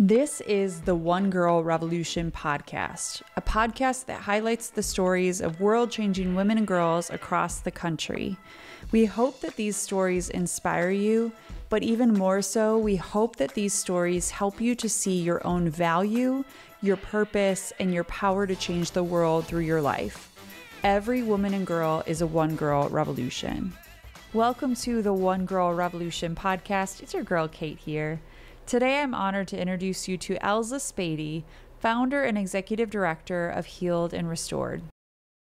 This is the One Girl Revolution podcast, a podcast that highlights the stories of world-changing women and girls across the country. We hope that these stories inspire you, but even more so, we hope that these stories help you to see your own value, your purpose, and your power to change the world through your life. Every woman and girl is a One Girl Revolution. Welcome to the One Girl Revolution podcast. It's your girl, Kate, here. Today, I'm honored to introduce you to Elza Spaedy, founder and executive director of Healed and Restored.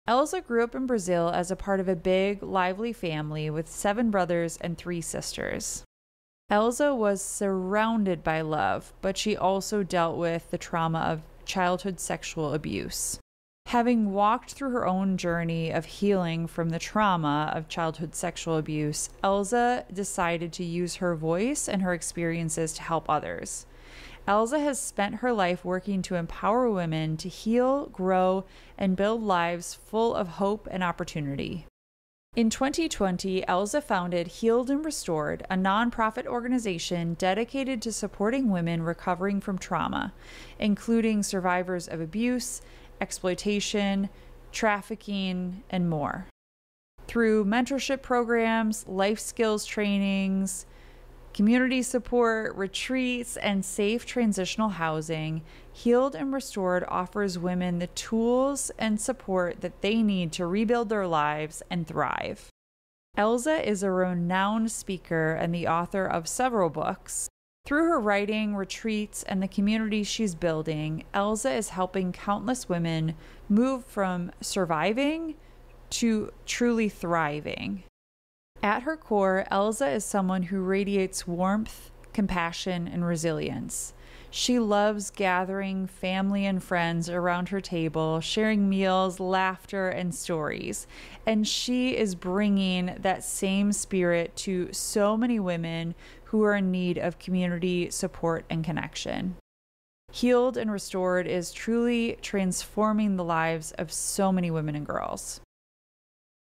Elza grew up in Brazil as a part of a big, lively family with 7 brothers and 3 sisters. Elza was surrounded by love, but she also dealt with the trauma of childhood sexual abuse. Having walked through her own journey of healing from the trauma of childhood sexual abuse, Elza decided to use her voice and her experiences to help others. Elza has spent her life working to empower women to heal, grow, and build lives full of hope and opportunity. In 2020, Elza founded Healed and Restored, a nonprofit organization dedicated to supporting women recovering from trauma, including survivors of abuse, exploitation, trafficking, and more. Through mentorship programs, life skills trainings, community support, retreats, and safe transitional housing, Healed and Restored offers women the tools and support that they need to rebuild their lives and thrive. Elza is a renowned speaker and the author of several books. Through her writing, retreats, and the community she's building, Elza is helping countless women move from surviving to truly thriving. At her core, Elza is someone who radiates warmth, compassion, and resilience. She loves gathering family and friends around her table, sharing meals, laughter, and stories. And she is bringing that same spirit to so many women who are in need of community support and connection. Healed and Restored is truly transforming the lives of so many women and girls.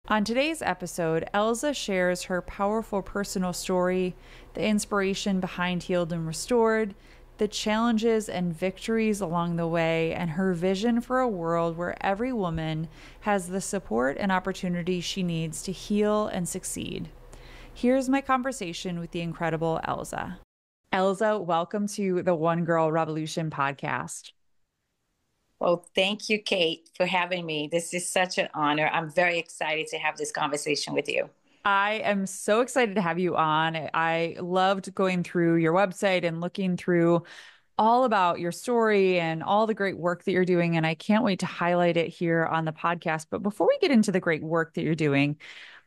On today's episode, Elza shares her powerful personal story, the inspiration behind Healed and Restored, the challenges and victories along the way, and her vision for a world where every woman has the support and opportunity she needs to heal and succeed. Here's my conversation with the incredible Elza. Elza, welcome to the One Girl Revolution podcast. Well, thank you, Kate, for having me. This is such an honor. I'm very excited to have this conversation with you. I am so excited to have you on. I loved going through your website and looking through all about your story and all the great work that you're doing. And I can't wait to highlight it here on the podcast. But before we get into the great work that you're doing,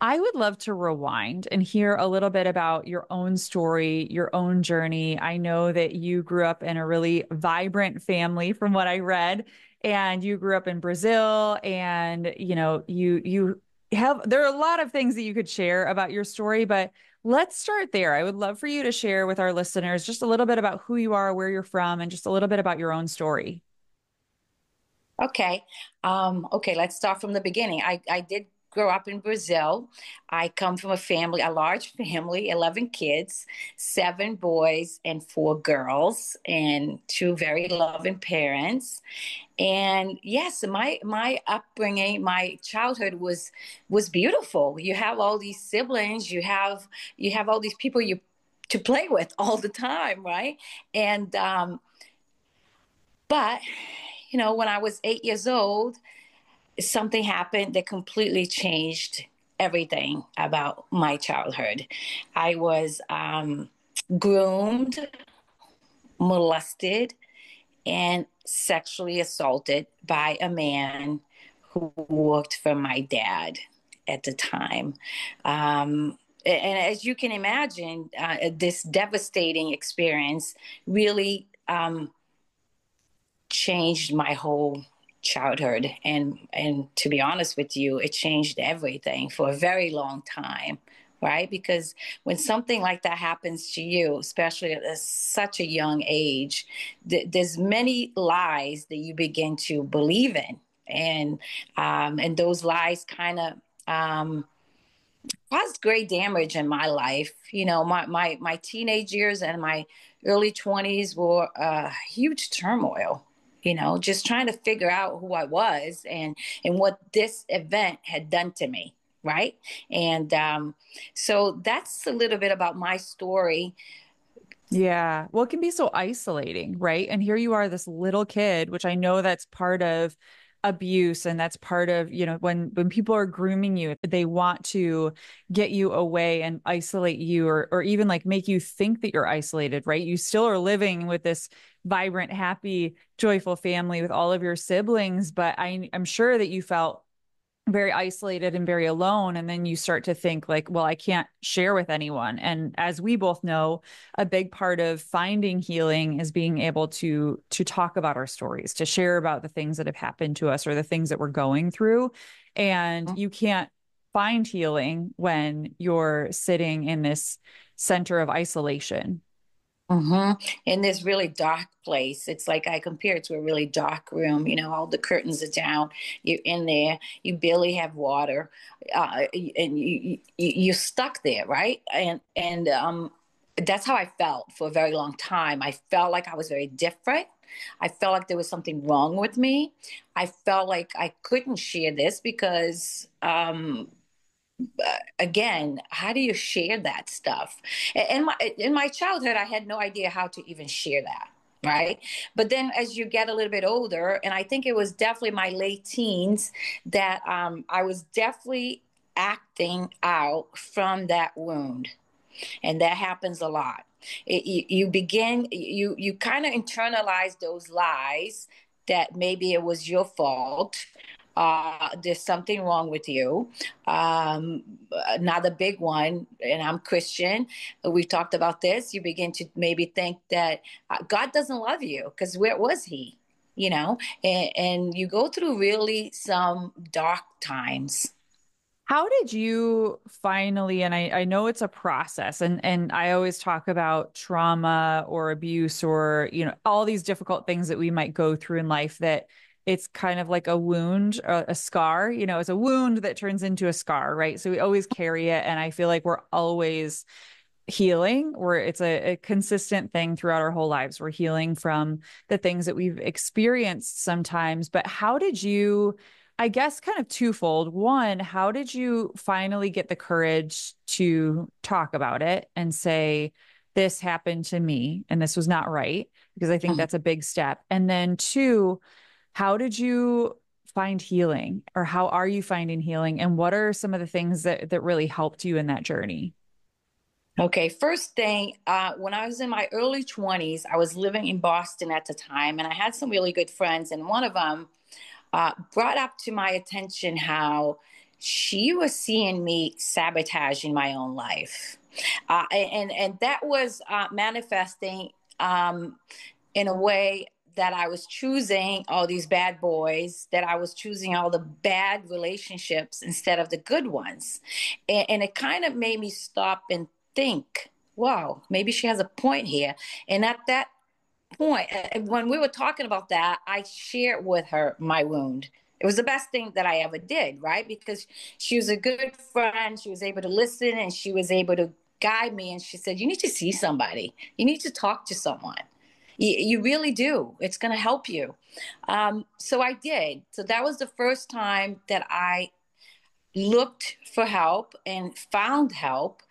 I would love to rewind and hear a little bit about your own story, your own journey. I know that you grew up in a really vibrant family from what I read, and you grew up in Brazil, and you have, there are a lot of things that you could share about your story, but let's start there. I would love for you to share with our listeners just a little bit about who you are, where you're from, and just a little bit about your own story. Okay. Let's start from the beginning. I did grow up in Brazil. I come from a large family, 11 kids, 7 boys and 4 girls, and 2 very loving parents. And yes, my upbringing, my childhood was beautiful. You have all these siblings, you have all these people to play with all the time, right? And but when I was 8 years old, something happened that completely changed everything about my childhood. I was groomed, molested, and sexually assaulted by a man who worked for my dad at the time. And as you can imagine, this devastating experience really changed my whole childhood. And to be honest with you, it changed everything for a very long time. Right? Because when something like that happens to you, especially at such a young age, there's many lies that you begin to believe in. And those lies kind of caused great damage in my life. You know, my teenage years and my early 20s were huge turmoil. You know, just trying to figure out who I was and what this event had done to me, right? And so that's a little bit about my story. Yeah. Well, it can be so isolating, right? And here you are, this little kid, which I know that's part of abuse and that's part of, when people are grooming you, they want to get you away and isolate you or even like make you think that you're isolated, right? You still are living with this vibrant, happy, joyful family with all of your siblings, but I'm sure that you felt very isolated and very alone. And then you start to think like, well, I can't share with anyone. And as we both know, a big part of finding healing is being able to talk about our stories, to share about the things that have happened to us or the things that we're going through. And you can't find healing when you're sitting in this center of isolation. Hmm. In this really dark place. It's like I compare it to a really dark room. You know, all the curtains are down. You're in there. You barely have water, and you're stuck there, right? And that's how I felt for a very long time. I felt like I was very different. I felt like there was something wrong with me. I felt like I couldn't share this because again, how do you share that stuff? In my childhood, I had no idea how to even share that. Right. But then as you get a little bit older, and I think it was definitely my late teens that I was definitely acting out from that wound. And that happens a lot. You begin, you kind of internalize those lies that maybe it was your fault. There's something wrong with you. Another big one, and I'm Christian. We've talked about this. You begin to maybe think that God doesn't love you because where was He? You know, and you go through really some dark times. How did you finally, and I know it's a process, and I always talk about trauma or abuse or, all these difficult things that we might go through in life that it's kind of like a wound, a scar, it's a wound that turns into a scar, right? So we always carry it. And I feel like we're always healing, where it's a consistent thing throughout our whole lives. We're healing from the things that we've experienced sometimes. But how did you, I guess, kind of twofold. One, how did you finally get the courage to talk about it and say, this happened to me and this was not right? Because I think that's a big step. And then two, how did you find healing, or how are you finding healing? And what are some of the things that really helped you in that journey? Okay, first thing, when I was in my early 20s, I was living in Boston at the time, and I had some really good friends, and one of them brought up to my attention how she was seeing me sabotaging my own life. And that was manifesting in a way that I was choosing all these bad boys, that I was choosing all the bad relationships instead of the good ones. And it kind of made me stop and think, wow, maybe she has a point here. And at that point, when we were talking about that, I shared with her my wound. It was the best thing that I ever did, right? Because she was a good friend. She was able to listen and she was able to guide me. And she said, you need to see somebody. You need to talk to someone. You really do. It's going to help you. So I did. So that was the first time that I looked for help and found help.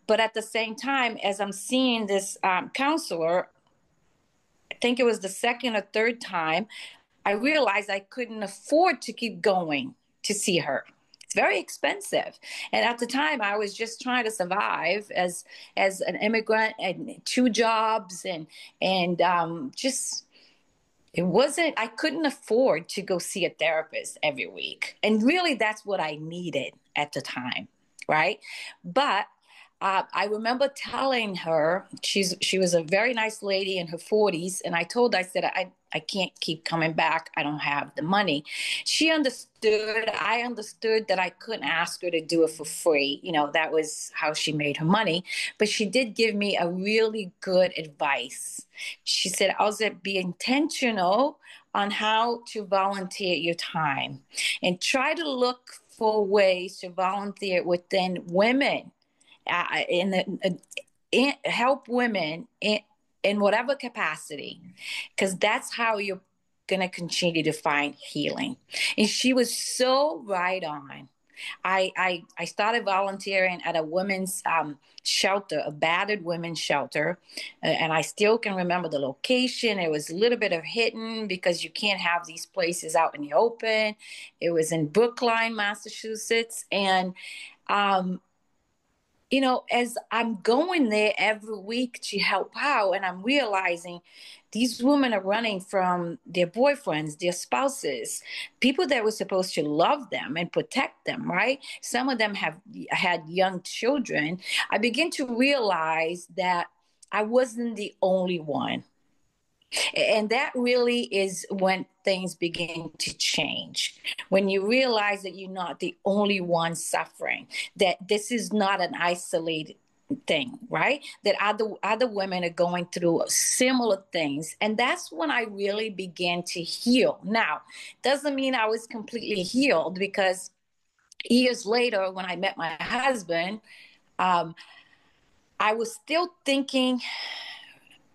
But at the same time, as I'm seeing this counselor, I think it was the second or third time, I realized I couldn't afford to keep going to see her. It's very expensive. And at the time I was just trying to survive as an immigrant and two jobs and just it wasn't I couldn't afford to go see a therapist every week. And really that's what I needed at the time, right? But I remember telling her she was a very nice lady in her 40s, and I told her, I said I can't keep coming back. I don't have the money. She understood. I understood that I couldn't ask her to do it for free. You know, that was how she made her money. But she did give me a really good advice. She said, "Elza, be intentional on how to volunteer your time, and try to look wonderful ways to volunteer within women in help women in whatever capacity, because that's how you're going to continue to find healing. And she was so right on. I started volunteering at a women's shelter, a battered women's shelter, and I still can remember the location. It was a little bit of hidden because you can't have these places out in the open. It was in Brookline, Massachusetts, and as I'm going there every week to help out, and I'm realizing these women are running from their boyfriends, their spouses, people that were supposed to love them and protect them, right? Some of them have had young children. I begin to realize that I wasn't the only one. And that really is when things begin to change. When you realize that you're not the only one suffering, that this is not an isolated thing, right? That other women are going through similar things. And that's when I really began to heal. Now, doesn't mean I was completely healed, because years later, when I met my husband, I was still thinking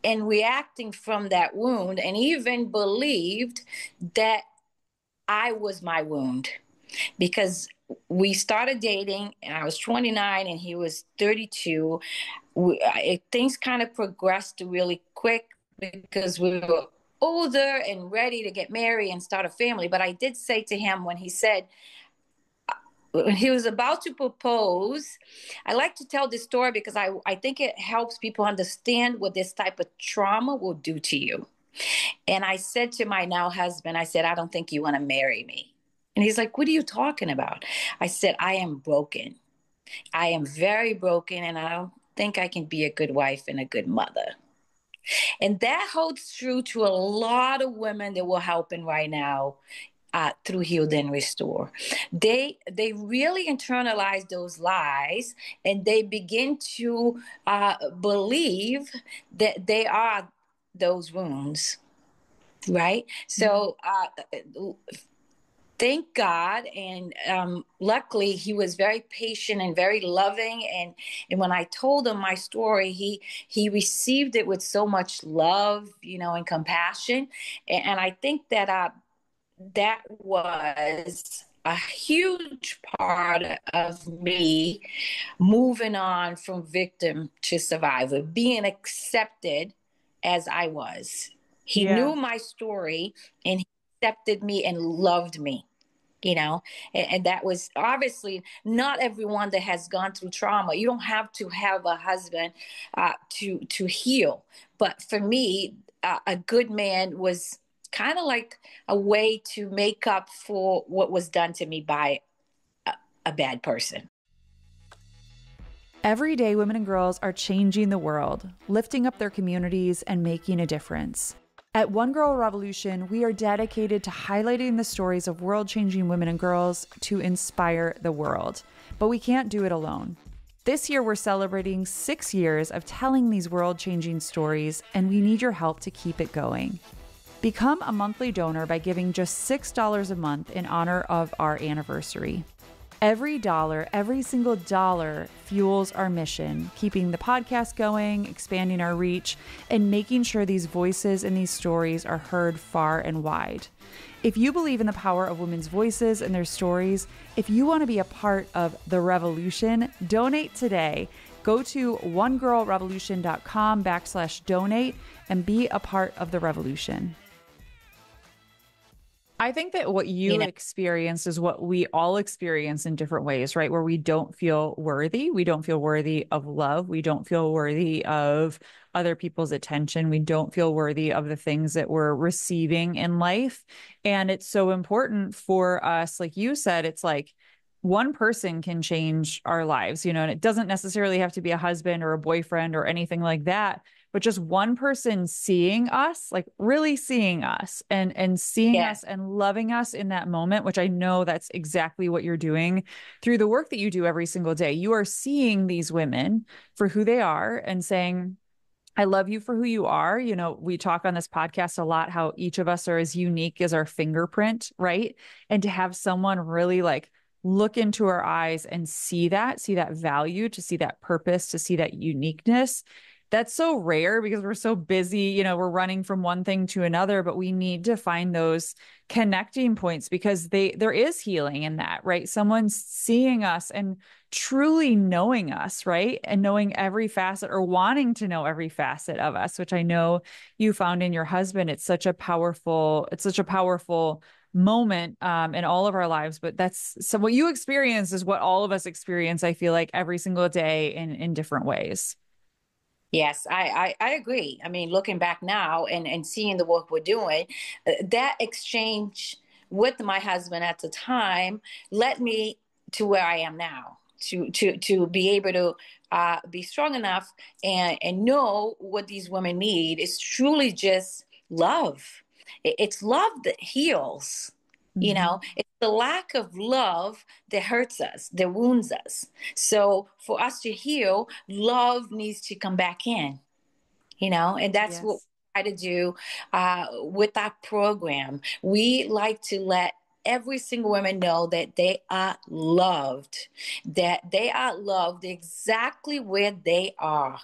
and reacting from that wound, and even believed that I was my wound, because we started dating and I was 29 and he was 32. Things kind of progressed really quick because we were older and ready to get married and start a family. But I did say to him, when he was about to propose, I like to tell this story because I think it helps people understand what this type of trauma will do to you. And I said to my now husband, I said, I don't think you want to marry me. And he's like, what are you talking about? I said, I am broken. I am very broken, and I don't think I can be a good wife and a good mother. And that holds true to a lot of women that we're helping right now through Heal Then Restore. They really internalize those lies, and they begin to believe that they are those wounds, right? So thank God, and luckily he was very patient and very loving. And when I told him my story, he received it with so much love, and compassion. And I think that that was a huge part of me moving on from victim to survivor, being accepted as I was. He knew my story, and he accepted me and loved me, and that was obviously not everyone that has gone through trauma. You don't have to have a husband to heal. But for me, a good man was kind of like a way to make up for what was done to me by a bad person. Every day, women and girls are changing the world, lifting up their communities, and making a difference. At One Girl Revolution, we are dedicated to highlighting the stories of world-changing women and girls to inspire the world. But we can't do it alone. This year, we're celebrating 6 years of telling these world-changing stories, and we need your help to keep it going. Become a monthly donor by giving just $6 a month in honor of our anniversary. Every single dollar fuels our mission, keeping the podcast going, expanding our reach, and making sure these voices and these stories are heard far and wide. If you believe in the power of women's voices and their stories, if you want to be a part of the revolution, donate today. Go to onegirlrevolution.com/donate and be a part of the revolution. I think that what you experienced is what we all experience in different ways, right? Where we don't feel worthy. We don't feel worthy of love. We don't feel worthy of other people's attention. We don't feel worthy of the things that we're receiving in life. And it's so important for us, like you said, it's like one person can change our lives, and it doesn't necessarily have to be a husband or a boyfriend or anything like that. But just one person seeing us, like really seeing us and seeing us and loving us in that moment, which I know that's exactly what you're doing through the work that you do every single day. You are seeing these women for who they are and saying, I love you for who you are. We talk on this podcast a lot how each of us are as unique as our fingerprint, right? And to have someone really like look into our eyes and see that value, to see that purpose, to see that uniqueness. That's so rare because we're so busy, we're running from one thing to another, but we need to find those connecting points because there is healing in that, right? Someone's seeing us and truly knowing us, right? And knowing every facet or wanting to know every facet of us, which I know you found in your husband. It's such a powerful moment in all of our lives. But that's so what you experience is what all of us experience, I feel like every single day in different ways. Yes, I agree. I mean, looking back now and seeing the work we're doing, that exchange with my husband at the time led me to where I am now, to be able to be strong enough and know what these women need is truly just love. It's love that heals. Mhm. It's the lack of love that hurts us, that wounds us. So for us to heal, love needs to come back in, and that's what Yes. we try to do with our program. We like to let every single woman know that they are loved exactly where they are.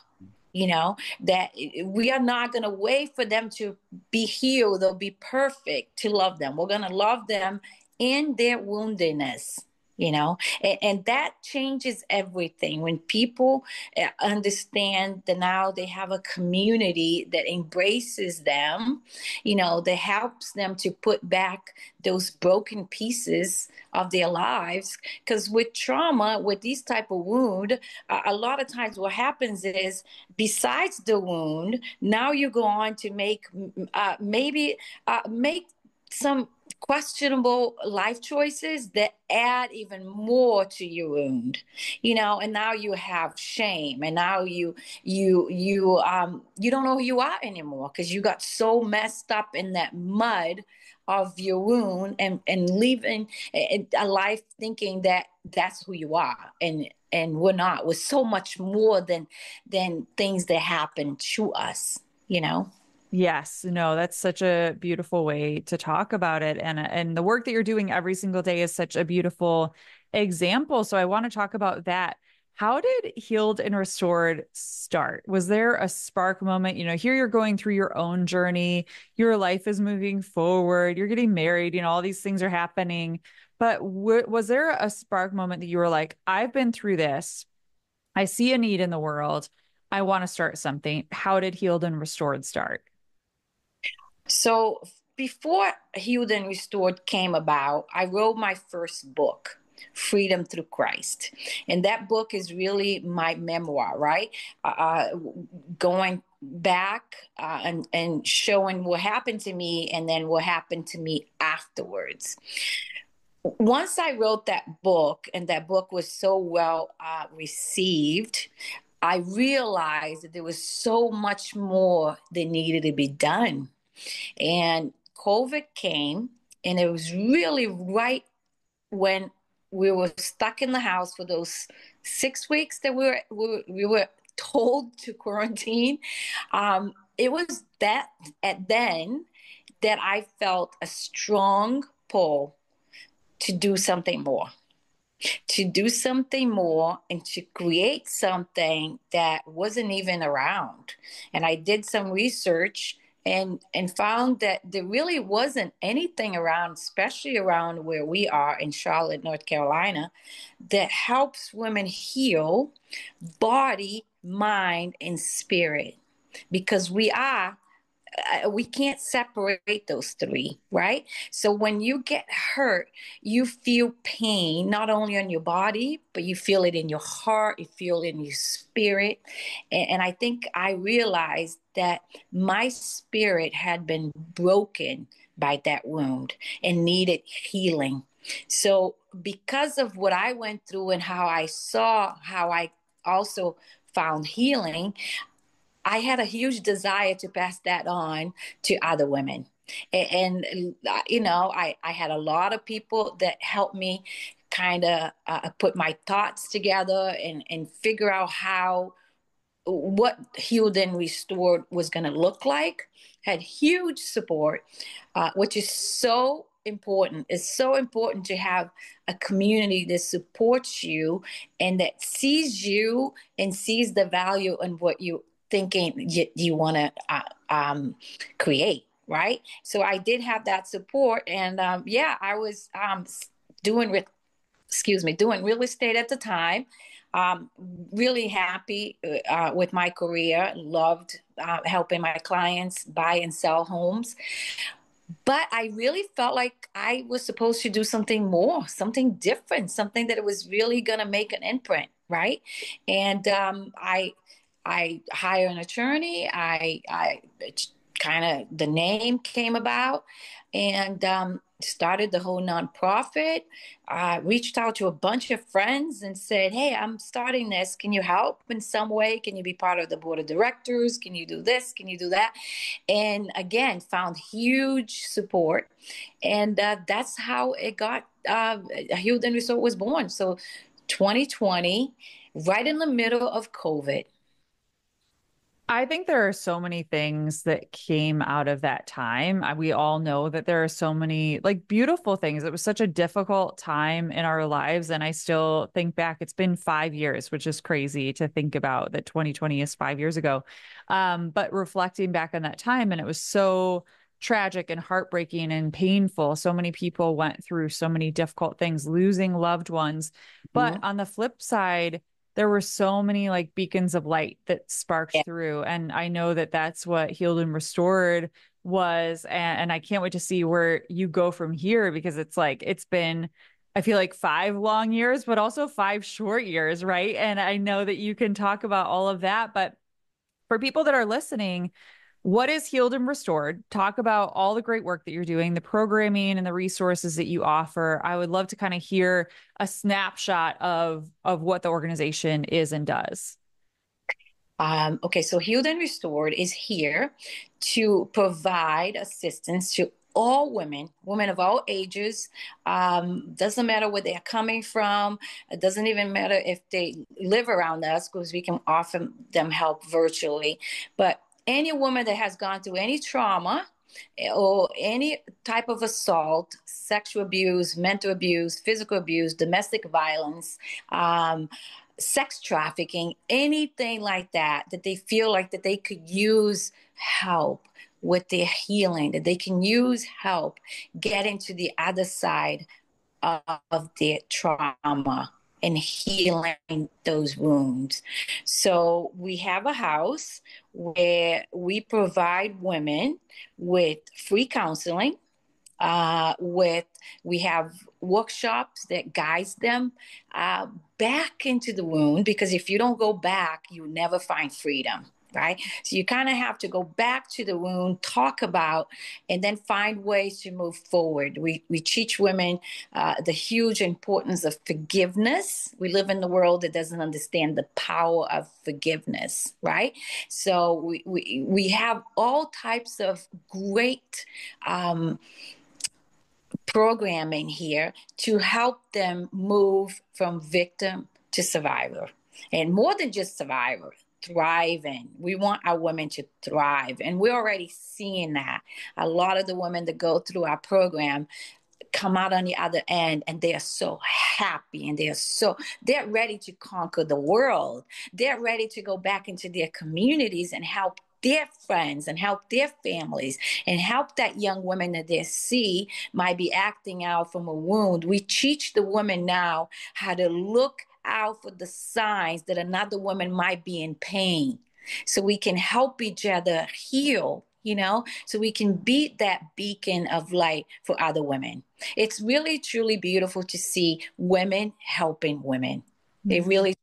That we are not going to wait for them to be healed or be perfect to love them. We're going to love them in their woundedness, and that changes everything when people understand that now they have a community that embraces them, that helps them to put back those broken pieces of their lives. Because with trauma, with these type of wound, a lot of times what happens is, besides the wound, now you go on to maybe make some questionable life choices that add even more to your wound, and now you have shame, and now you don't know who you are anymore because you got so messed up in that mud of your wound and living a life thinking that that's who you are, and we're not. We're so much more than things that happen to us. Yes, no, that's such a beautiful way to talk about it. And the work that you're doing every single day is such a beautiful example. So I want to talk about that. How did Healed and Restored start? Was there a spark moment? Here you're going through your own journey, your life is moving forward, you're getting married, all these things are happening. But was there a spark moment that you were like, I've been through this, I see a need in the world, I want to start something? How did Healed and Restored start? So before Healed and Restored came about, I wrote my first book, Freedom Through Christ. And that book is really my memoir, right? Going back and showing what happened to me and then what happened to me afterwards. Once I wrote that book, and that book was so well received, I realized that there was so much more that needed to be done. And COVID came, and it was really right when we were stuck in the house for those 6 weeks that we were told to quarantine. It was that at then that I felt a strong pull to do something more, and to create something that wasn't even around. And I did some research and found that there really wasn't anything around, especially around where we are in Charlotte, North Carolina, that helps women heal body, mind, and spirit, because we can't separate those three, right? So when you get hurt, you feel pain, not only on your body, but you feel it in your heart, you feel it in your spirit. And I think I realized that my spirit had been broken by that wound and needed healing. So because of what I went through and how I also found healing, I had a huge desire to pass that on to other women. I had a lot of people that helped me kind of put my thoughts together and figure out what Healed and Restored was going to look like. Had huge support, which is so important. It's so important to have a community that supports you and that sees you and sees the value in what you thinking you want to create. Right. So I did have that support. And yeah, I was doing doing real estate at the time. Um, really happy with my career, loved helping my clients buy and sell homes. But I really felt like I was supposed to do something more, something different, something that was really going to make an imprint, right? And I hired an attorney. I kind of the name came about, and started the whole nonprofit. I reached out to a bunch of friends and said, "Hey, I'm starting this. Can you help in some way? Can you be part of the board of directors? Can you do this? Can you do that?" And again, found huge support, and that's how it got. Hilden Resort was born. So, 2020, right in the middle of COVID. I think there are so many things that came out of that time. We all know that there are so many like beautiful things. It was such a difficult time in our lives. And I still think back, it's been 5 years, which is crazy to think about that 2020 is 5 years ago. But reflecting back on that time, and it was so tragic and heartbreaking and painful. So many people went through so many difficult things, losing loved ones. But Mhm. on the flip side, there were so many like beacons of light that sparked Yeah. through. And I know that that's what Healed and Restored was. And I can't wait to see where you go from here because it's like, it's been, I feel like 5 long years, but also 5 short years, right? And I know that you can talk about all of that. But for people that are listening, what is Healed and Restored? Talk about all the great work that you're doing, the programming and the resources that you offer. I would love to kind of hear a snapshot of what the organization is and does. Okay, so Healed and Restored is here to provide assistance to all women, women of all ages. Doesn't matter where they're coming from. It doesn't even matter if they live around us because we can offer them help virtually. But any woman that has gone through any trauma or any type of assault, sexual abuse, mental abuse, physical abuse, domestic violence, sex trafficking, anything like that, that they feel like that they could use help with their healing, that they can use help getting to the other side of their trauma and healing those wounds. So we have a house where we provide women with free counseling, with we have workshops that guides them back into the wound, because if you don't go back you never find freedom, right? So you kind of have to go back to the wound, talk about, and then find ways to move forward. We teach women the huge importance of forgiveness. We live in the world that doesn't understand the power of forgiveness, right? So we have all types of great programming here to help them move from victim to survivor. And more than just survivor, thriving. We want our women to thrive. And we're already seeing that. A lot of the women that go through our program come out on the other end and they are so happy and they're ready to conquer the world. They're ready to go back into their communities and help their friends and help their families and help that young woman that they see might be acting out from a wound. We teach the women now how to look out for the signs that another woman might be in pain, so we can help each other heal, so we can be that beacon of light for other women. It's really, truly beautiful to see women helping women. It really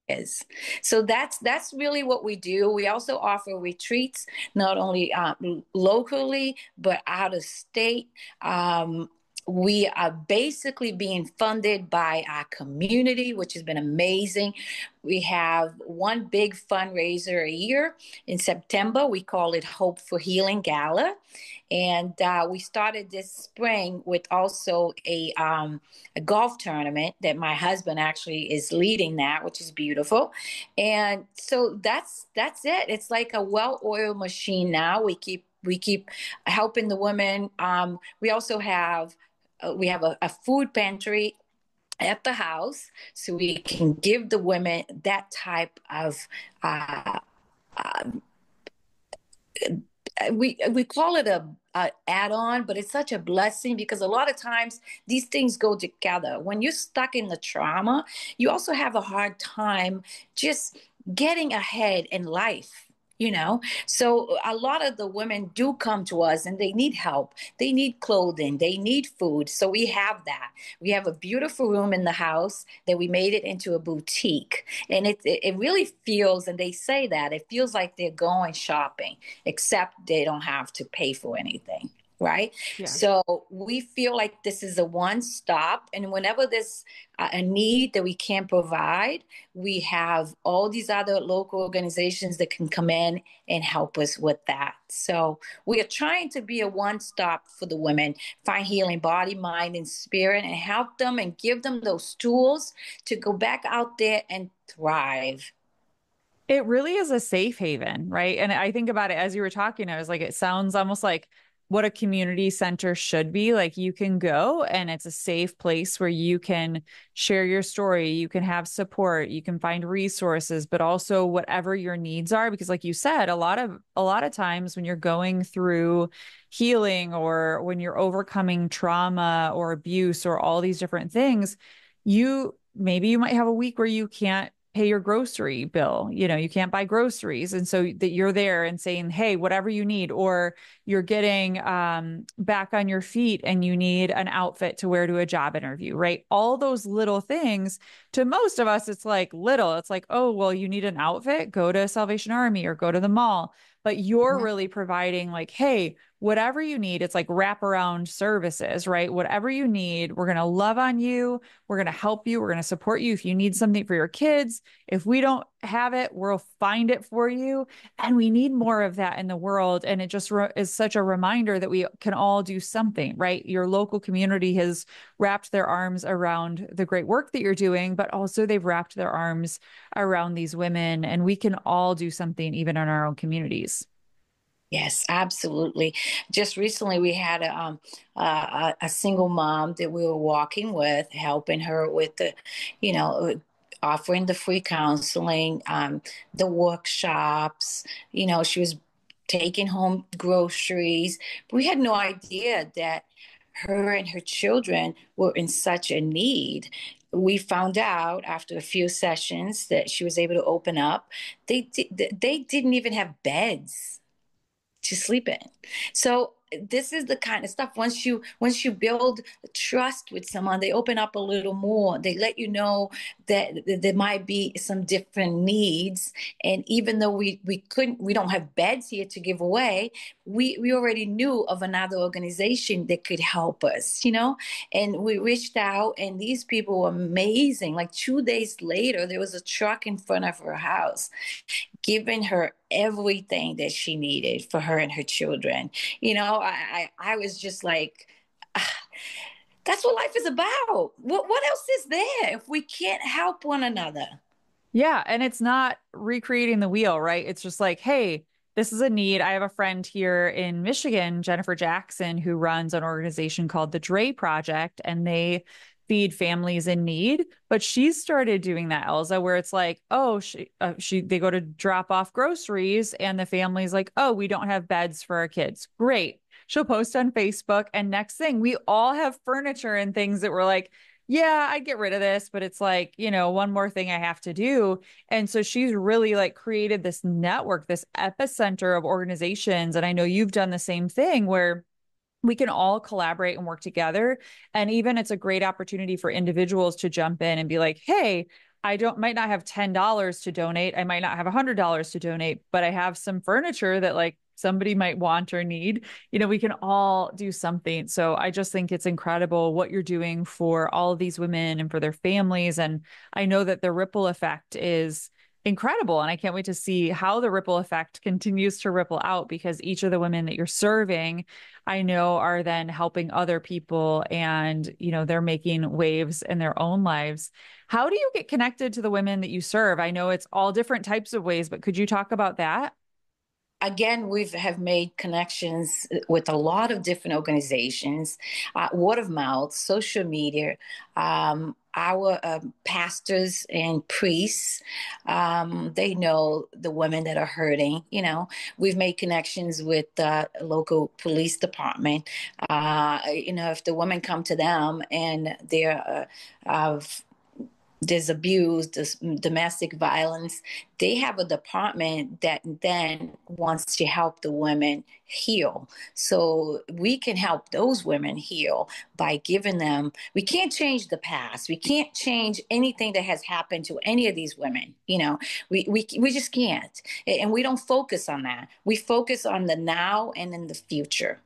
is. So that's really what we do. We also offer retreats, not only locally, but out of state. We are basically being funded by our community, which has been amazing. We have one big fundraiser a year. In September, we call it Hope for Healing Gala. And we started this spring with also a golf tournament that my husband actually is leading that, which is beautiful. And so that's it. It's like a well-oiled machine now. We keep helping the women. We also have we have a food pantry at the house, so we can give the women that type of uh, uh, we call it a add-on, but it's such a blessing because a lot of times these things go together. When you're stuck in the trauma, you also have a hard time just getting ahead in life. So a lot of the women do come to us and they need help. They need clothing, they need food. So we have that. We have a beautiful room in the house that we made it into a boutique, and it really feels, and they say that it feels like they're going shopping, except they don't have to pay for anything. Right. Yeah. So we feel like this is a one stop. And whenever there's a need that we can't provide, we have all these other local organizations that can come in and help us with that. So we are trying to be a one stop for the women, find healing body, mind, and spirit, and help them and give them those tools to go back out there and thrive. It really is a safe haven, right? And I think about it as you were talking, I was like, it sounds almost like what a community center should be. Like you can go and it's a safe place where you can share your story, you can have support, you can find resources, but also whatever your needs are. Because like you said, a lot of times when you're going through healing or when you're overcoming trauma or abuse or all these different things, you might have a week where you can't pay your grocery bill. You can't buy groceries. And so that you're there and saying, hey, whatever you need, or you're getting back on your feet and you need an outfit to wear to a job interview, right? All those little things, to most of us, it's like little. It's like, oh, well, you need an outfit, go to Salvation Army or go to the mall. But you're Mhm. really providing like, hey, whatever you need, it's like wraparound services, right? Whatever you need, we're going to love on you. We're going to help you. We're going to support you. If you need something for your kids, if we don't have it, we'll find it for you. And we need more of that in the world. And it just is such a reminder that we can all do something, right? Your local community has wrapped their arms around the great work that you're doing, but also they've wrapped their arms around these women. And we can all do something even in our own communities. Yes, absolutely. Just recently, we had a single mom that we were walking with, helping her with you know, offering the free counseling, the workshops. She was taking home groceries. We had no idea that her and her children were in such a need. We found out after a few sessions that she was able to open up. They didn't even have beds to sleep in. So this is the kind of stuff, once you build trust with someone, they open up a little more. They let you know that there might be some different needs, and even though we don't have beds here to give away, we already knew of another organization that could help us, and we reached out, and these people were amazing. Like 2 days later, there was a truck in front of her house giving her everything that she needed for her and her children. I was just like, ah, that's what life is about. What else is there if we can't help one another? Yeah, and it's not recreating the wheel, right? It's just like, hey, this is a need. I have a friend here in Michigan, Jennifer Jackson, who runs an organization called the Dre Project, and they feed families in need. But she's started doing that, Elza, where it's like, oh, they go to drop off groceries, and the family's like, oh, we don't have beds for our kids. Great. She'll post on Facebook, and next thing, we all have furniture and things that we're like, yeah, I'd get rid of this, but it's like, one more thing I have to do. And so she's really like created this network, this epicenter of organizations. And I know you've done the same thing where we can all collaborate and work together. And even it's a great opportunity for individuals to jump in and be like, hey, I don't might not have $10 to donate. I might not have $100 to donate, but I have some furniture that like somebody might want or need. We can all do something. So I just think it's incredible what you're doing for all of these women and for their families. And I know that the ripple effect is incredible. And I can't wait to see how the ripple effect continues to ripple out, because each of the women that you're serving, I know, are then helping other people, and, they're making waves in their own lives. How do you get connected to the women that you serve? I know it's all different types of ways, but could you talk about that? again, we have made connections with a lot of different organizations, word of mouth, social media. Our pastors and priests, they know the women that are hurting. We've made connections with the local police department. If the women come to them and they're there's abuse, there's domestic violence, they have a department that then wants to help the women heal. So we can help those women heal by giving them, we can't change the past. We can't change anything that has happened to any of these women. We just can't. And we don't focus on that. We focus on the now and in the future.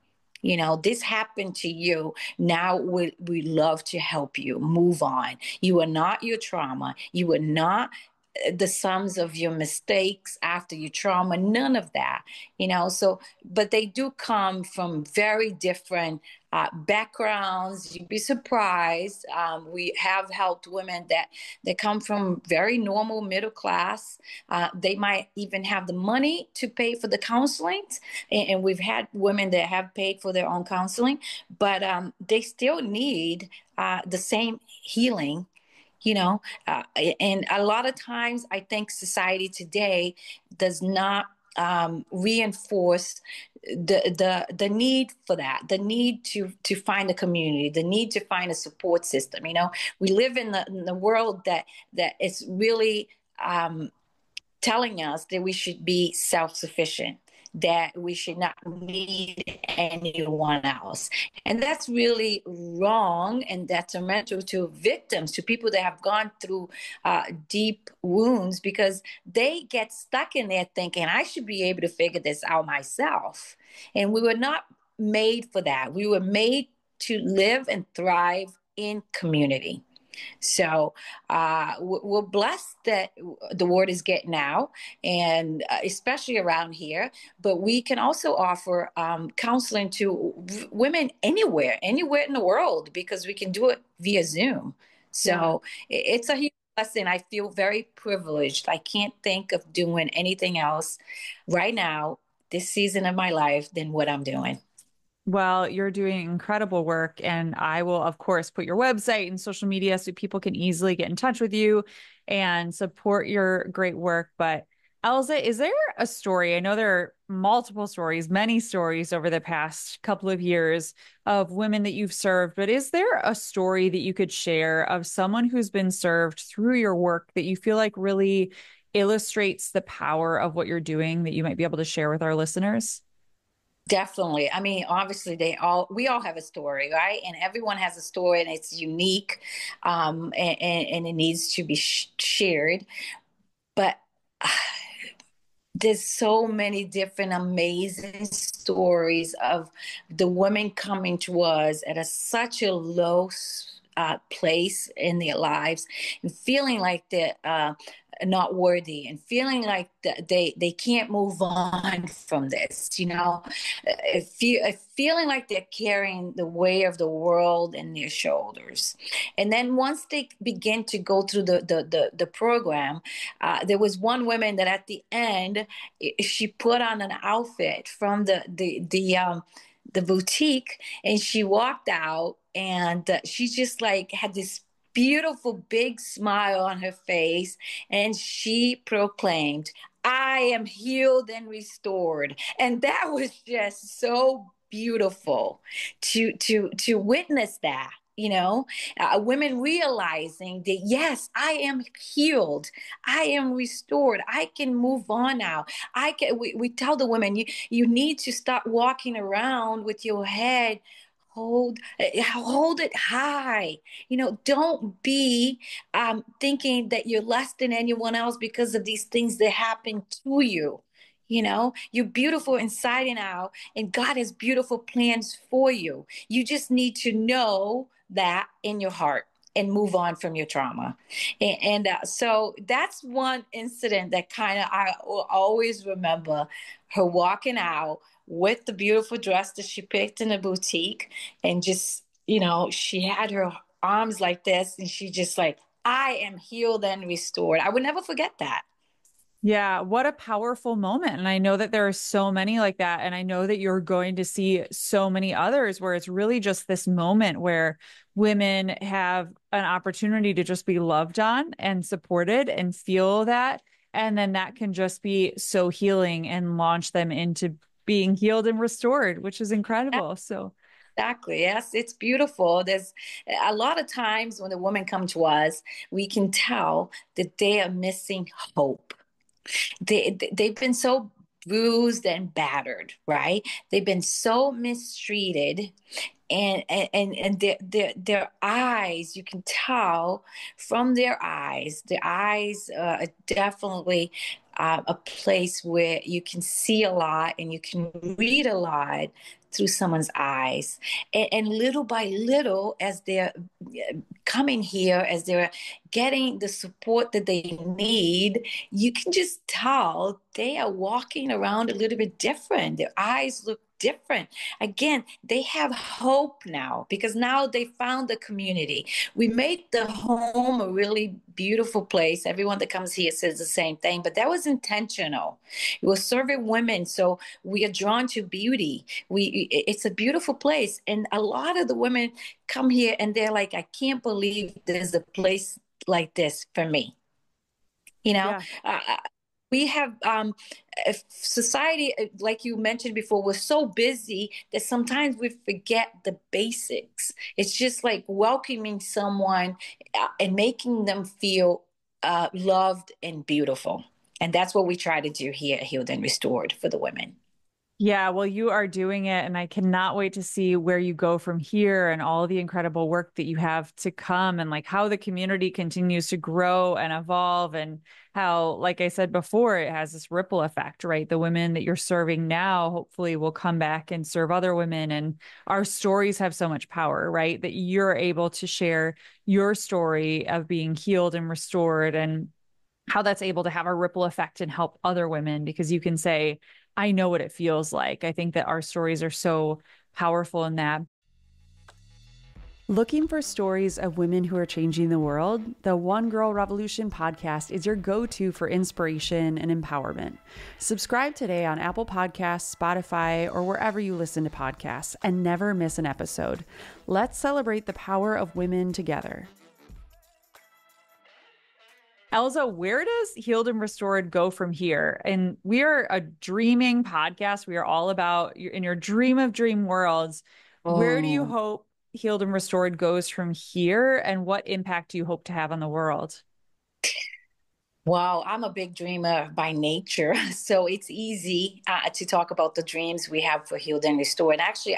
This happened to you. Now we love to help you move on. You are not your trauma. You are not the sums of your mistakes after your trauma, none of that, but they do come from very different backgrounds. You'd be surprised. We have helped women that come from very normal middle class. They might even have the money to pay for the counseling. And we've had women that have paid for their own counseling, but they still need the same healing. And a lot of times I think society today does not reinforce the need for that, the need to find a community, the need to find a support system. We live in the world that is really telling us that we should be self-sufficient, that we should not need anyone else. And that's really wrong and detrimental to victims, to people that have gone through deep wounds, because they get stuck in there thinking, I should be able to figure this out myself. And we were not made for that. We were made to live and thrive in community. So we're blessed that the word is getting out, and especially around here. But we can also offer counseling to women anywhere in the world, because we can do it via Zoom. So it's a huge blessing. I feel very privileged. I can't think of doing anything else right now, this season of my life, than what I'm doing. Well, you're doing incredible work, and I will, of course, put your website and social media so people can easily get in touch with you and support your great work. But Elza, is there a story? I know there are multiple stories, many stories over the past couple of years of women that you've served, but is there a story that you could share of someone who's been served through your work that you feel like really illustrates the power of what you're doing that you might be able to share with our listeners? Definitely. I mean, obviously, we all have a story, right? And everyone has a story, and it's unique, and it needs to be shared. But there's so many different amazing stories of the women coming to us at such a low place in their lives, and feeling like they're not worthy, and feeling like they can't move on from this, feeling like they're carrying the weight of the world in their shoulders. And then once they begin to go through the program, there was one woman that at the end, she put on an outfit from the boutique, and she walked out, and she just like had this beautiful big smile on her face, and she proclaimed, I am healed and restored. And that was just so beautiful to witness that. Women realizing that, yes, I am healed, I am restored, I can move on now. We tell the women, you need to start walking around with your head hold it high. Don't be thinking that you're less than anyone else because of these things that happen to you. You're beautiful inside and out, and God has beautiful plans for you. You just need to know that in your heart and move on from your trauma. So that's one incident that kind of I will always remember, her walking out with the beautiful dress that she picked in a boutique, and just, she had her arms like this, and she just like, I am healed and restored. I would never forget that. Yeah, what a powerful moment. And I know that there are so many like that. And I know that you're going to see so many others where it's really just this moment where women have an opportunity to just be loved on and supported and feel that. And then that can just be so healing and launch them into being healed and restored, which is incredible. So, Exactly. Yes, it's beautiful. There's a lot of times when the women come to us, we can tell that they are missing hope. They've been so bruised and battered, right? They've been so mistreated, and their eyes, you can tell from their eyeyes are definitely a place where you can see a lot and you can read a lot through someone's eyes. And little by little, as they're coming here, as they're getting the support that they need, you can just tell they are walking around a little bit different. Their eyes look different. Again, they have hope now because now they found the community. We made the home a really beautiful place. Everyone that comes here says the same thing, but that was intentional. It was serving women, so we are drawn to beauty. It's a beautiful place, and a lot of the women come here and they're like, I can't believe there's a place like this for me. You know, yeah. we have society, like you mentioned before, we're so busy that sometimes we forget the basics. It's just like welcoming someone and making them feel loved and beautiful. And that's what we try to do here at Healed and Restored for the women. Yeah, well, you are doing it, and I cannot wait to see where you go from here and all the incredible work that you have to come, and like how the community continues to grow and evolve, and how, like I said before, it has this ripple effect, right? The women that you're serving now hopefully will come back and serve other women, and our stories have so much power, right? That you're able to share your story of being healed and restored, and how that's able to have a ripple effect and help other women because you can say, I know what it feels like. I think that our stories are so powerful in that. Looking for stories of women who are changing the world? The One Girl Revolution podcast is your go to for inspiration and empowerment. Subscribe today on Apple Podcasts, Spotify, or wherever you listen to podcasts and never miss an episode. Let's celebrate the power of women together. Elza, where does Healed and Restored go from here? And we are a dreaming podcast. We are all about in your dream of dream worlds. Where do you Mm. hope Healed and Restored goes from here? And what impact do you hope to have on the world? Wow, I'm a big dreamer by nature, so it's easy to talk about the dreams we have for Healed and Restored. Actually,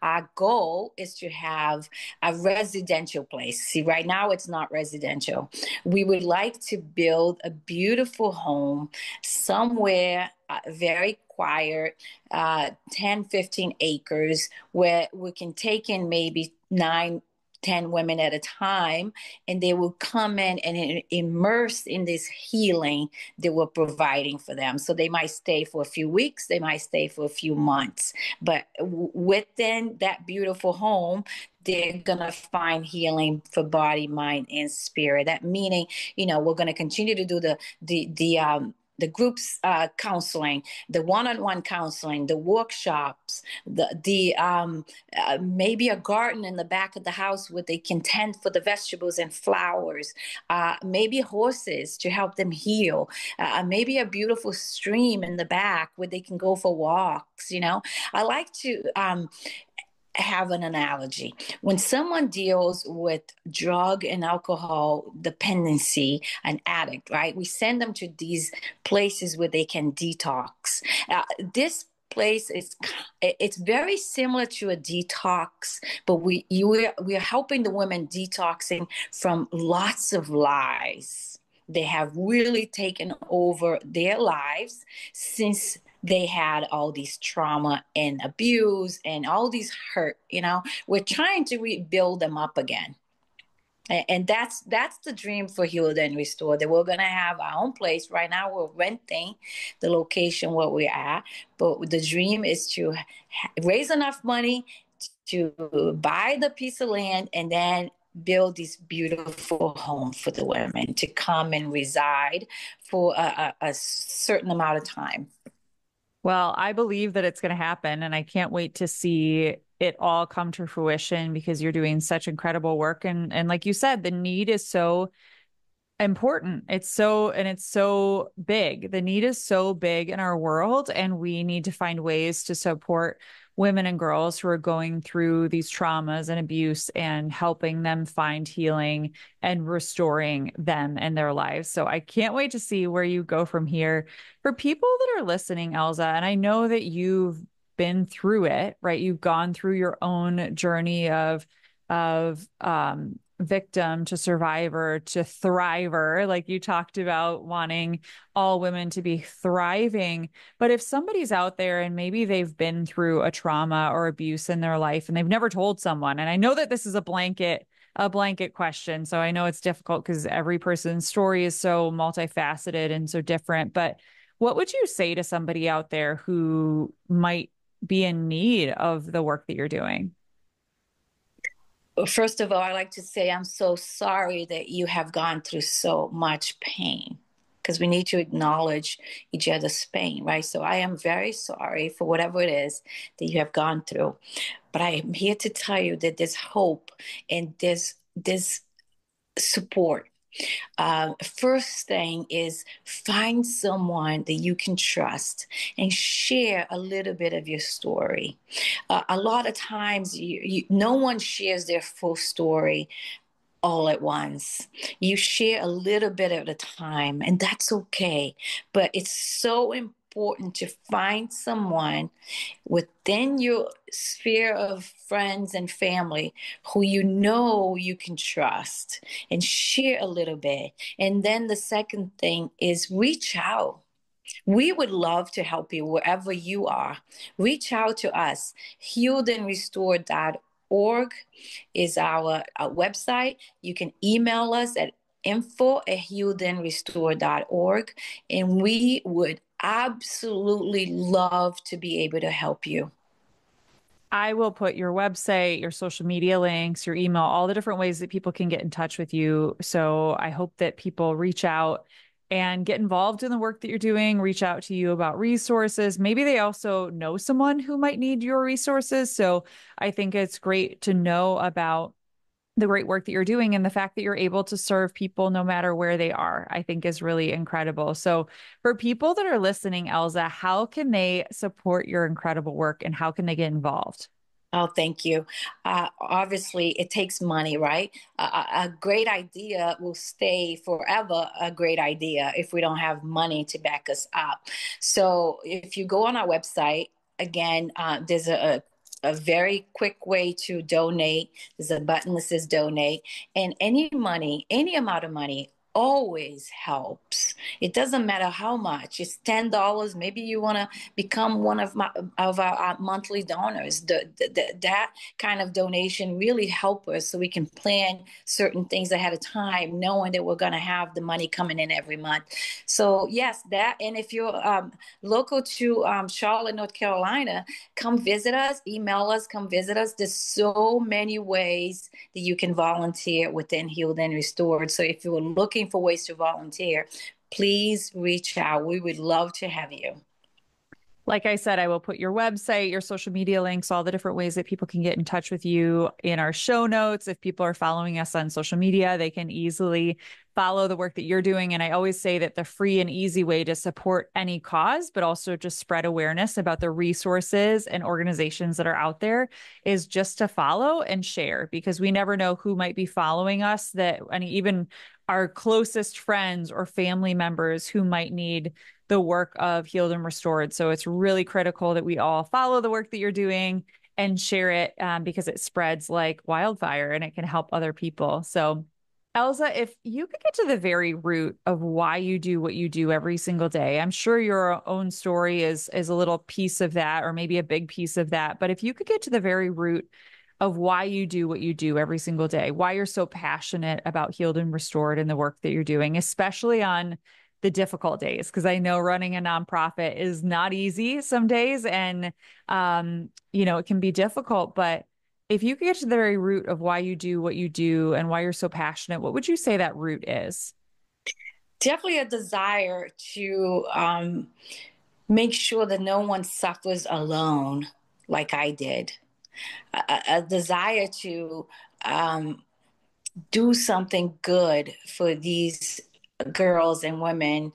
our goal is to have a residential place. See, right now it's not residential. We would like to build a beautiful home somewhere very quiet, 10, 15 acres, where we can take in maybe 9, 10 women at a time, and they will come in and immerse in this healing that we're providing for them. So they might stay for a few weeks, they might stay for a few months, but within that beautiful home, they're going to find healing for body, mind, and spirit. That meaning, we're going to continue to do the groups counseling, the one-on-one counseling, the workshops, the maybe a garden in the back of the house where they can tend for the vegetables and flowers, maybe horses to help them heal, maybe a beautiful stream in the back where they can go for walks. I like to have an analogy. When someone deals with drug and alcohol dependency, an addict, right? We send them to these places where they can detox. This place is it's very similar to a detox, but we are helping the women detoxing from lots of lies. They have really taken over their lives since they had all these trauma and abuse and all these hurt. We're trying to rebuild them up again. And that's the dream for Healed and Restored, that we're going to have our own place. Right now we're renting the location where we're at, but the dream is to raise enough money to buy the piece of land and then build this beautiful home for the women to come and reside for a certain amount of time. Well, I believe that it's going to happen, and I can't wait to see it all come to fruition because you're doing such incredible work. And like you said, the need is so important. It's so big. The need is so big in our world, and we need to find ways to support women and girls who are going through these traumas and abuse and helping them find healing and restoring them and their lives. So I can't wait to see where you go from here. For people that are listening, Elza, and I know that you've been through it, right? You've gone through your own journey of victim to survivor to thriver, like you talked about wanting all women to be thriving. But if somebody's out there and maybe they've been through a trauma or abuse in their life and they've never told someone, and I know that this is a blanket question, so I know it's difficult because every person's story is so multifaceted and so different, but what would you say to somebody out there who might be in need of the work that you're doing? First of all, I like to say I'm so sorry that you have gone through so much pain, because we need to acknowledge each other's pain, right? So I am very sorry for whatever it is that you have gone through. But I am here to tell you that there's hope and there's support. First thing is find someone that you can trust and share a little bit of your story. A lot of times, no one shares their full story all at once. You share a little bit at a time, and that's okay. But it's so important to find someone within your sphere of friends and family who you know you can trust and share a little bit. And then the second thing is reach out. We would love to help you wherever you are. Reach out to us. Healedandrestored.org is our website. You can email us at info@healedandrestored.org, and we would absolutely love to be able to help you. I will put your website, your social media links, your email, all the different ways that people can get in touch with you. So I hope that people reach out and get involved in the work that you're doing, reach out to you about resources. Maybe they also know someone who might need your resources. So I think it's great to know about the great work that you're doing, and the fact that you're able to serve people no matter where they are, I think is really incredible. So for people that are listening, Elza, how can they support your incredible work and how can they get involved? Oh, thank you. Obviously, it takes money, right? A great idea will stay forever a great idea if we don't have money to back us up. So if you go on our website, again, there's a very quick way to donate. There's a button that says donate, and any money, any amount of money, always helps. It doesn't matter how much. It's $10. Maybe you want to become one of our monthly donors. That kind of donation really help us so we can plan certain things ahead of time, knowing that we're going to have the money coming in every month. So yes, that. And if you're local to Charlotte, North Carolina, come visit us, email us, come visit us. There's so many ways that you can volunteer within Healed and Restored. So if you're looking for ways to volunteer, please reach out. We would love to have you. Like I said, I will put your website, your social media links, all the different ways that people can get in touch with you in our show notes. If people are following us on social media, they can easily follow the work that you're doing. And I always say that the free and easy way to support any cause, but also just spread awareness about the resources and organizations that are out there, is just to follow and share, because we never know who might be following us, that, and even our closest friends or family members who might need the work of Healed and Restored. So it's really critical that we all follow the work that you're doing and share it, because it spreads like wildfire and it can help other people. So, Elza, if you could get to the very root of why you do what you do every single day, I'm sure your own story is a little piece of that, or maybe a big piece of that. But if you could get to the very root of why you do what you do every single day, why you're so passionate about Healed and Restored and the work that you're doing, especially on the difficult days, because I know running a nonprofit is not easy some days, and it can be difficult, but if you could get to the very root of why you do what you do and why you're so passionate, what would you say that root is? Definitely a desire to make sure that no one suffers alone like I did. A desire to um, do something good for these girls and women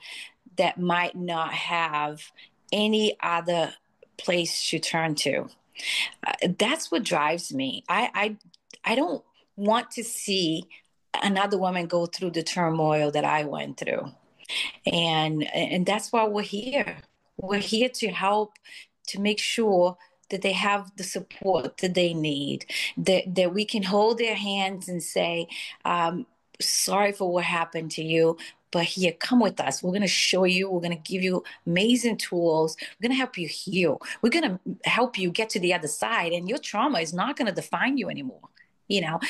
that might not have any other place to turn to. That's what drives me. I don't want to see another woman go through the turmoil that I went through. And that's why we're here. We're here to help, to make sure that they have the support that they need, that we can hold their hands and say, sorry for what happened to you, but here, come with us. We're going to show you, we're going to give you amazing tools. We're going to help you heal. We're going to help you get to the other side, and your trauma is not going to define you anymore.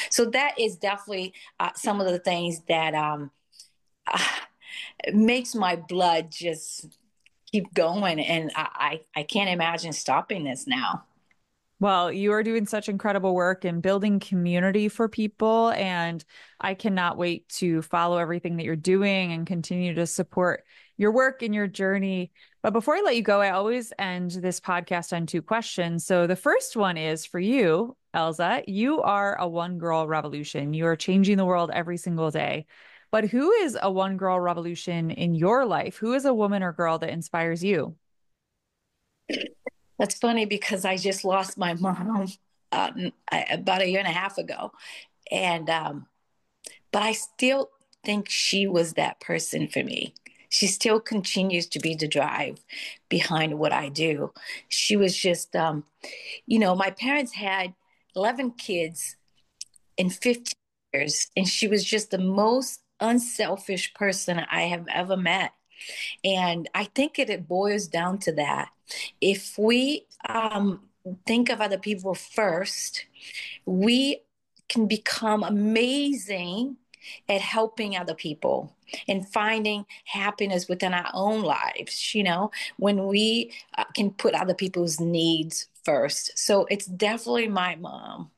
So that is definitely some of the things that makes my blood just keep going. And I can't imagine stopping this now. Well, you are doing such incredible work in building community for people, and I cannot wait to follow everything that you're doing and continue to support your work and your journey. But before I let you go, I always end this podcast on two questions. So the first one is for you, Elza. You are a one girl revolution. You are changing the world every single day. But who is a one girl revolution in your life? Who is a woman or girl that inspires you? That's funny because I just lost my mom about a year and a half ago. And, but I still think she was that person for me. She still continues to be the drive behind what I do. She was just, my parents had 11 kids in 15 years, and she was just the most unselfish person I have ever met. And I think it boils down to that. If we think of other people first, we can become amazing at helping other people and finding happiness within our own lives, when we can put other people's needs first. So it's definitely my mom.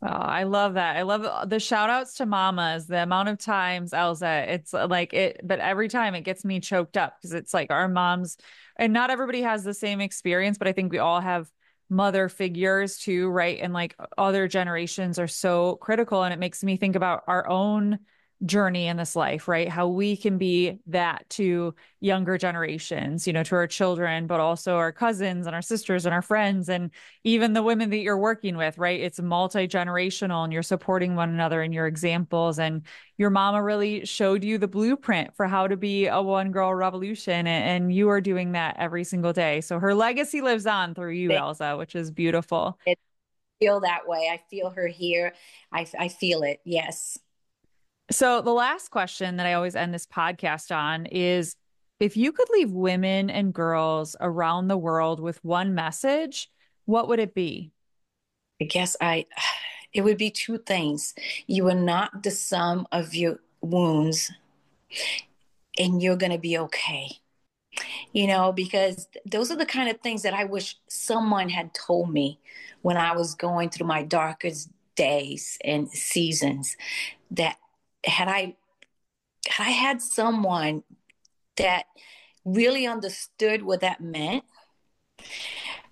Oh, I love that. I love the shout outs to mamas, the amount of times, Elza, it's like it, but every time it gets me choked up because it's like our moms, and not everybody has the same experience, but I think we all have mother figures too, right? And like other generations are so critical. And it makes me think about our own journey in this life, right? How we can be that to younger generations, to our children, but also our cousins and our sisters and our friends and even the women that you're working with, right? It's multi-generational and you're supporting one another in your examples. And your mama really showed you the blueprint for how to be a one girl revolution. And you are doing that every single day. So her legacy lives on through you, Elza, which is beautiful. I feel that way. I feel her here. I feel it. Yes. So the last question that I always end this podcast on is if you could leave women and girls around the world with one message, what would it be? I guess it would be two things. You are not the sum of your wounds, and you're going to be okay. Because those are the kind of things that I wish someone had told me when I was going through my darkest days and seasons. That had I had someone that really understood what that meant,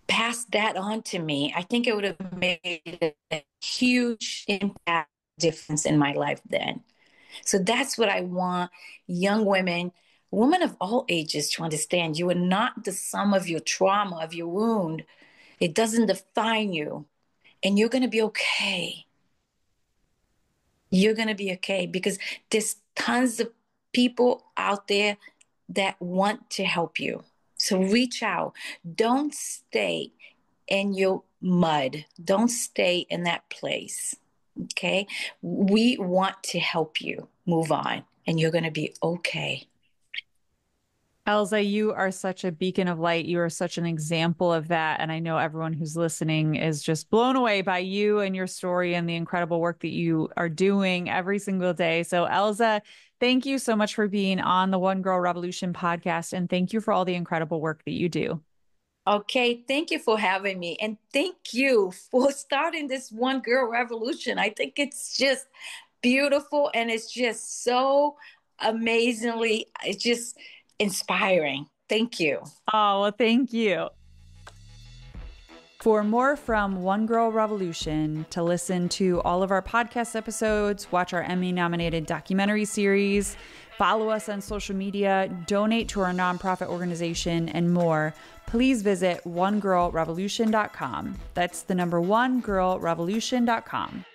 passed that on to me, I think it would have made a huge impact, difference in my life then. So that's what I want young women of all ages to understand. You are not the sum of your trauma, of your wound. It doesn't define you. And you're going to be okay. You're going to be okay because there's tons of people out there that want to help you. So reach out. Don't stay in your mud. Don't stay in that place. Okay? We want to help you move on, and you're going to be okay. Elza, you are such a beacon of light. You are such an example of that. And I know everyone who's listening is just blown away by you and your story and the incredible work that you are doing every single day. So, Elza, thank you so much for being on the One Girl Revolution podcast. And thank you for all the incredible work that you do. Okay, thank you for having me. And thank you for starting this One Girl Revolution. I think it's just beautiful and it's just so amazingly, it's just inspiring. Thank you. Oh, well, thank you. For more from One Girl Revolution, to listen to all of our podcast episodes, watch our Emmy-nominated documentary series, follow us on social media, donate to our nonprofit organization, and more, please visit onegirlrevolution.com. That's the number onegirlrevolution.com.